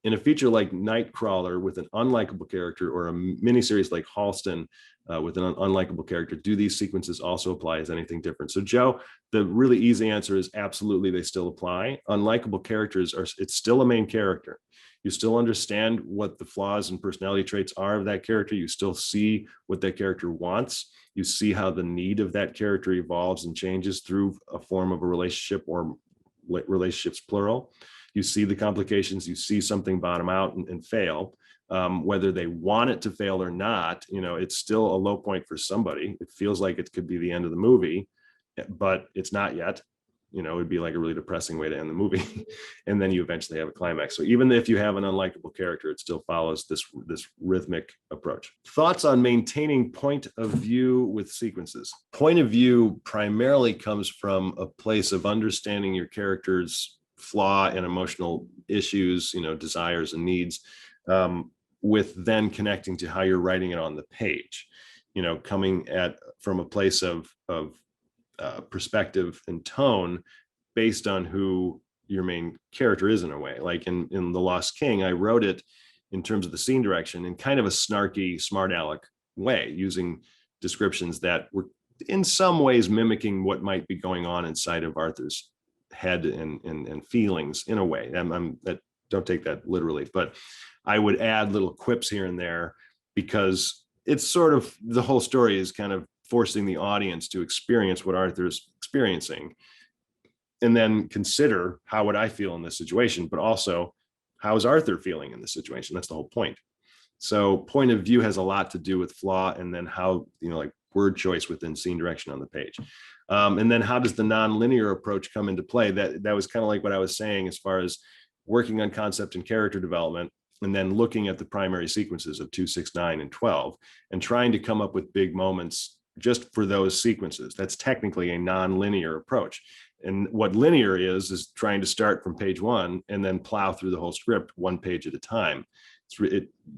In a feature like Nightcrawler with an unlikable character, or a miniseries like Halston with an unlikable character, do these sequences also apply as anything different? So Joe, the really easy answer is absolutely, they still apply. Unlikable characters it's still a main character. You still understand what the flaws and personality traits are of that character. You still see what that character wants. You see how the need of that character evolves and changes through a form of a relationship, or relationships plural. You see the complications, you see something bottom out and fail. Whether they want it to fail or not, it's still a low point for somebody. It feels like it could be the end of the movie, but it's not yet. You know, it would be like a really depressing way to end the movie. And then you eventually have a climax. So even if you have an unlikable character, it still follows this rhythmic approach. Thoughts on maintaining point of view with sequences? Point of view primarily comes from a place of understanding your character's flaw and emotional issues, you know, desires and needs, with then connecting to how you're writing it on the page, you know, coming from a place of perspective and tone based on who your main character is in a way. Like in The Lost King, I wrote it in terms of the scene direction in kind of a snarky, smart aleck way, using descriptions that were in some ways mimicking what might be going on inside of Arthur's head and feelings in a way. Don't take that literally, but I would add little quips here and there because it's sort of, the whole story is kind of forcing the audience to experience what Arthur's experiencing, and then consider how would I feel in this situation, but also how is Arthur feeling in this situation? That's the whole point. So point of view has a lot to do with flaw, and then how, you know, like word choice within scene direction on the page. And then how does the non-linear approach come into play? That was kind of like what I was saying as far as working on concept and character development, and then looking at the primary sequences of 2, 6, 9, and 12, and trying to come up with big moments just for those sequences. That's technically a non-linear approach. And what linear is trying to start from page 1 and then plow through the whole script 1 page at a time.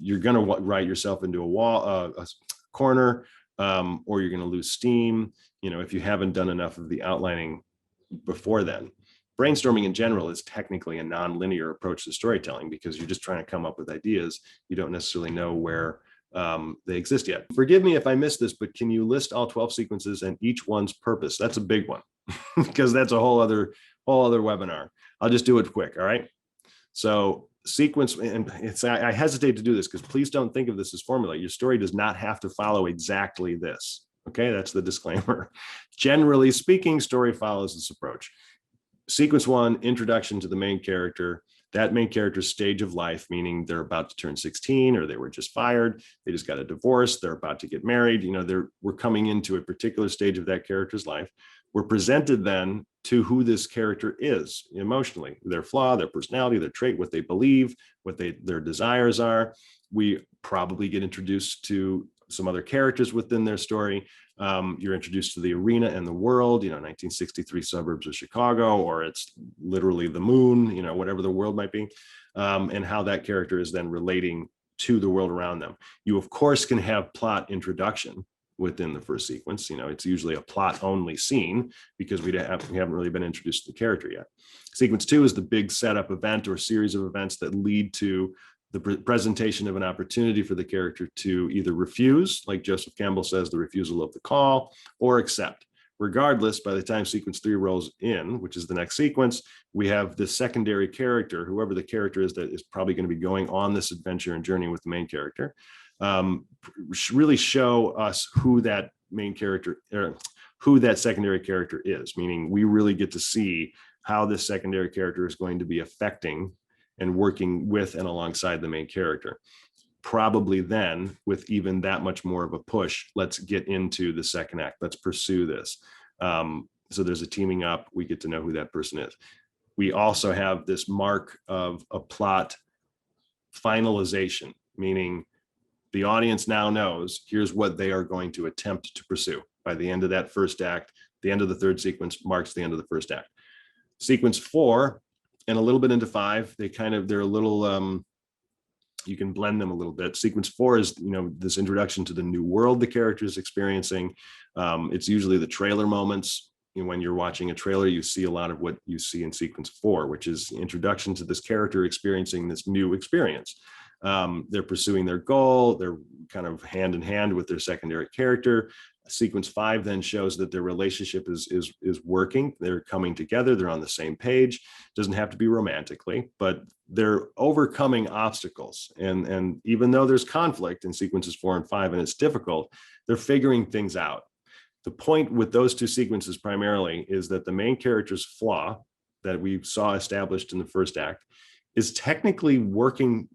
You're going to write yourself into a corner, or you're going to lose steam, you know, if you haven't done enough of the outlining before then. Brainstorming in general is technically a non-linear approach to storytelling because you're just trying to come up with ideas. You don't necessarily know where they exist yet. Forgive me if I missed this, but can you list all 12 sequences and each one's purpose? That's a big one because that's a whole other webinar. I'll just do it quick. All right. So sequence, and I hesitate to do this because please don't think of this as formula. Your story does not have to follow exactly this. Okay. That's the disclaimer. Generally speaking, story follows this approach. Sequence 1, introduction to the main character. That main character's stage of life, meaning they're about to turn 16 or they were just fired, they just got a divorce, they're about to get married, you know, we're coming into a particular stage of that character's life. We're presented then to who this character is emotionally, their flaw, their personality, their trait, what they believe, what their desires are. We probably get introduced to some other characters within their story. You're introduced to the arena and the world, you know, 1963 suburbs of Chicago, or it's literally the moon, you know, whatever the world might be, and how that character is then relating to the world around them. You, of course, can have plot introduction within the first sequence. You know, it's usually a plot only scene because we haven't really been introduced to the character yet. Sequence 2 is the big setup event or series of events that lead to the presentation of an opportunity for the character to either refuse, like Joseph Campbell says, the refusal of the call, or accept. Regardless, by the time sequence 3 rolls in, which is the next sequence, we have the secondary character, whoever the character is that is probably going to be going on this adventure and journey with the main character, really show us who that main character, who that secondary character is, meaning we really get to see how this secondary character is going to be affecting and working with and alongside the main character. Probably then, with even that much more of a push, let's get into the second act. Let's pursue this. So there's a teaming up. We get to know who that person is. We also have this mark of a plot finalization, meaning the audience now knows here's what they are going to attempt to pursue. By the end of that first act, the end of the third sequence marks the end of the first act. Sequence 4 and a little bit into 5, they're a little, you can blend them a little bit. Sequence 4 is, you know, this introduction to the new world the character is experiencing. It's usually the trailer moments. You know, when you're watching a trailer, you see a lot of what you see in sequence 4, which is introduction to this character experiencing this new experience. They're pursuing their goal. They're kind of hand in hand with their secondary character. Sequence 5 then shows that their relationship is working. They're coming together. They're on the same page. Doesn't have to be romantically, but they're overcoming obstacles. And even though there's conflict in sequences 4 and 5, and it's difficult, they're figuring things out. The point with those two sequences primarily is that the main character's flaw that we saw established in the first act is technically working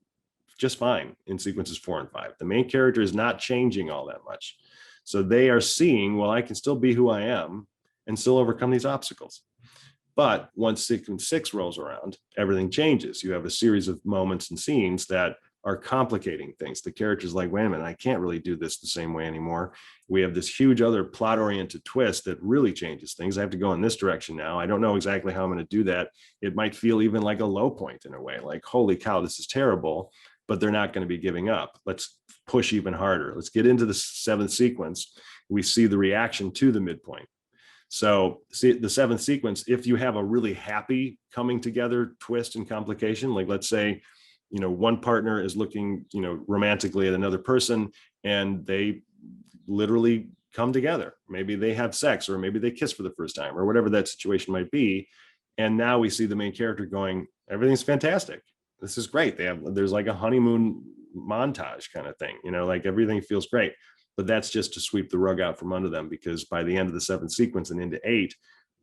just fine in sequences 4 and 5. The main character is not changing all that much. So they are seeing, well, I can still be who I am and still overcome these obstacles. But once sequence 6 rolls around, everything changes. You have a series of moments and scenes that are complicating things. The character's like, wait a minute, I can't really do this the same way anymore. We have this huge other plot-oriented twist that really changes things. I have to go in this direction now. I don't know exactly how I'm going to do that. It might feel even like a low point in a way, like, holy cow, this is terrible, but they're not going to be giving up. Let's push even harder. Let's get into the 7th sequence. We see the reaction to the midpoint. So see the 7th sequence, if you have a really happy coming together twist and complication, like let's say, one partner is looking, romantically at another person and they literally come together. Maybe they have sex, or maybe they kiss for the first time, or whatever that situation might be. And now we see the main character going, everything's fantastic. This is great. There's like a honeymoon montage kind of thing, like everything feels great. But that's just to sweep the rug out from under them, because by the end of the 7th sequence and into 8,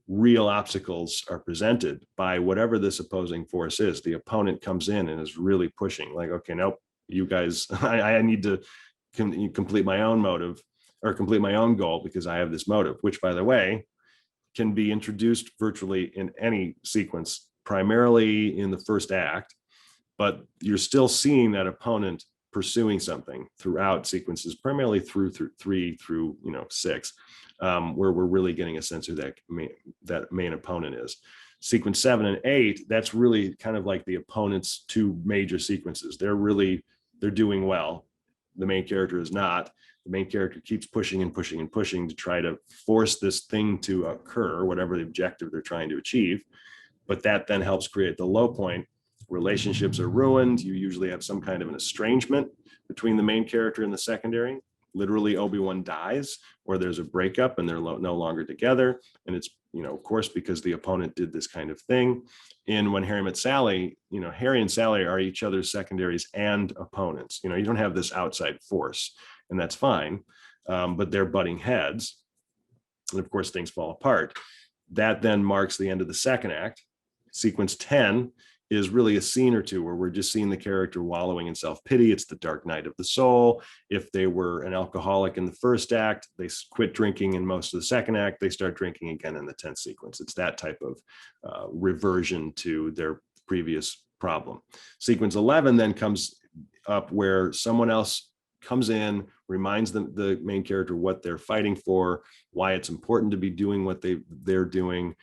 real obstacles are presented by whatever this opposing force is. The opponent comes in and is really pushing, like, okay, nope, you guys, I need to complete my own motive, or complete my own goal, because I have this motive, which, by the way, can be introduced virtually in any sequence, primarily in the first act, but you're still seeing that opponent pursuing something throughout sequences, primarily through 3 through 6, where we're really getting a sense of that main opponent is. Sequence 7 and 8, that's really kind of like the opponent's 2 major sequences. They're doing well. The main character is not. The main character keeps pushing and pushing and pushing to try to force this thing to occur, whatever the objective they're trying to achieve. But that then helps create the low point. Relationships are ruined. You usually have some kind of an estrangement between the main character and the secondary. Literally, Obi-Wan dies, or there's a breakup and they're no longer together. And it's, of course, because the opponent did this kind of thing. In When Harry Met Sally, Harry and Sally are each other's secondaries and opponents. You don't have this outside force, and that's fine. But they're butting heads. And of course, things fall apart. That then marks the end of the 2nd act. Sequence 10 is really a scene or two where we're just seeing the character wallowing in self-pity. It's the dark night of the soul. If they were an alcoholic in the 1st act, they quit drinking in most of the 2nd act, they start drinking again in the 10th sequence. It's that type of reversion to their previous problem. Sequence 11 then comes up where someone else comes in, reminds the main character what they're fighting for, why it's important to be doing what they're doing,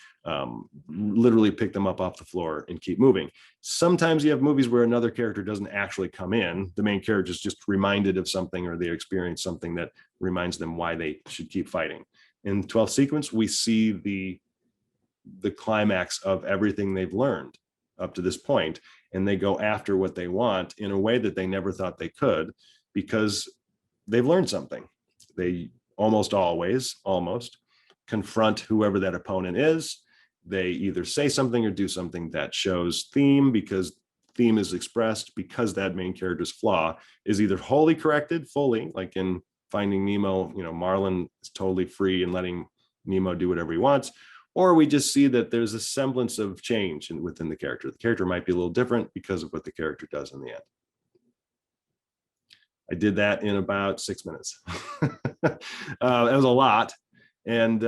literally pick them up off the floor and keep moving. Sometimes you have movies where another character doesn't actually come in. The main character is just reminded of something, or they experience something that reminds them why they should keep fighting. In 12th sequence, we see the climax of everything they've learned up to this point, and they go after what they want in a way that they never thought they could, because they've learned something. They almost always confront whoever that opponent is. They either say something or do something that shows theme, because theme is expressed because that main character's flaw is either wholly corrected fully, like in Finding Nemo, Marlin is totally free and letting Nemo do whatever he wants, or we just see that there's a semblance of change within the character. The character might be a little different because of what the character does in the end. I did that in about 6 minutes. That was a lot. And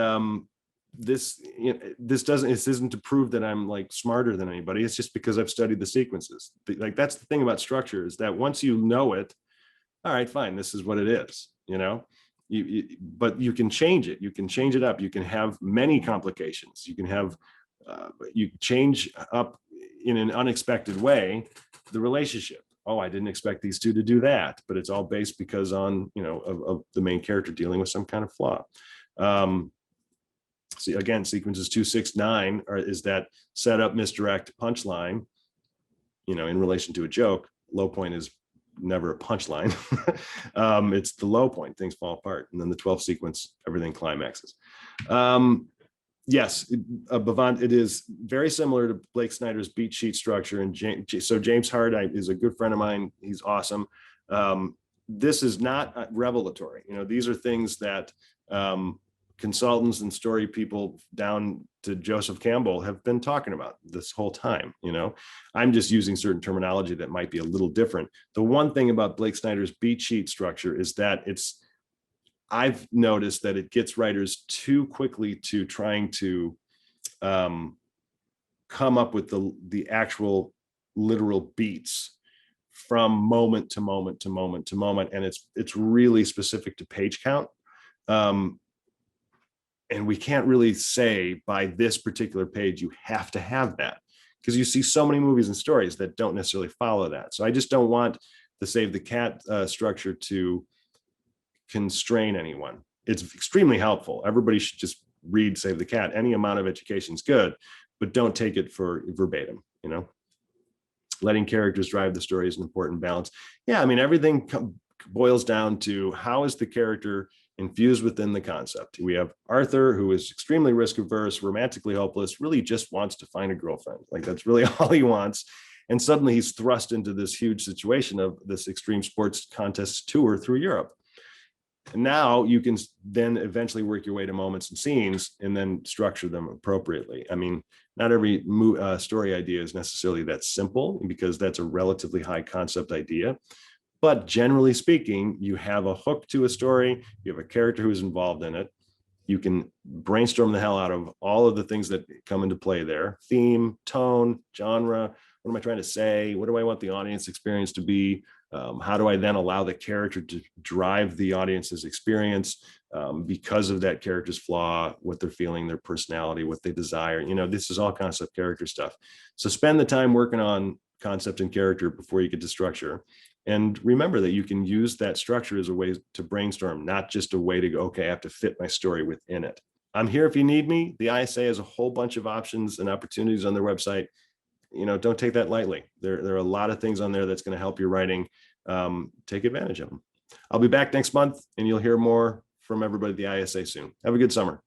this isn't to prove that I'm like smarter than anybody. It's just because I've studied the sequences. Like, that's the thing about structure, is that once you know it, all right, fine, this is what it is, but you can change it. You can change it up. You can have many complications. You can have, you change up in an unexpected way the relationship. Oh, I didn't expect these 2 to do that, but it's all based because of the main character dealing with some kind of flaw. See, again, sequences 2, 6, 9 is that setup, misdirect, punchline, in relation to a joke. Low point is never a punchline. It's the low point, things fall apart. And then the 12th sequence, everything climaxes. Yes, Bavant, it is very similar to Blake Snyder's beat sheet structure. And James Hart is a good friend of mine. He's awesome. This is not revelatory. These are things that consultants and story people down to Joseph Campbell have been talking about this whole time. I'm just using certain terminology that might be a little different. The one thing about Blake Snyder's beat sheet structure is that I've noticed that it gets writers too quickly to trying to come up with the actual literal beats from moment to moment to moment to moment, and it's really specific to page count. And we can't really say by this particular page you have to have that, because you see so many movies and stories that don't necessarily follow that. So I just don't want the Save the Cat structure to constrain anyone. It's extremely helpful. Everybody should just read Save the Cat. Any amount of education is good, but don't take it for verbatim, you know. Letting characters drive the story is an important balance. Yeah, I mean, everything boils down to how is the character infused within the concept. We have Arthur, who is extremely risk averse, romantically hopeless, really just wants to find a girlfriend. Like, that's really all he wants. And suddenly he's thrust into this huge situation of this extreme sports contest tour through Europe. And now you can then eventually work your way to moments and scenes and then structure them appropriately. I mean, not every story idea is necessarily that simple, because that's a relatively high concept idea. But generally speaking, you have a hook to a story, you have a character who is involved in it. You can brainstorm the hell out of all of the things that come into play there: theme, tone, genre. What am I trying to say? What do I want the audience experience to be? How do I then allow the character to drive the audience's experience because of that character's flaw, what they're feeling, their personality, what they desire? You know, this is all concept character stuff. So spend the time working on concept and character before you get to structure. And remember that you can use that structure as a way to brainstorm, not just a way to go, okay, I have to fit my story within it. I'm here if you need me. The ISA has a whole bunch of options and opportunities on their website. You know, don't take that lightly. There are a lot of things on there that's going to help your writing. Take advantage of them. I'll be back next month, and you'll hear more from everybody at the ISA soon. Have a good summer.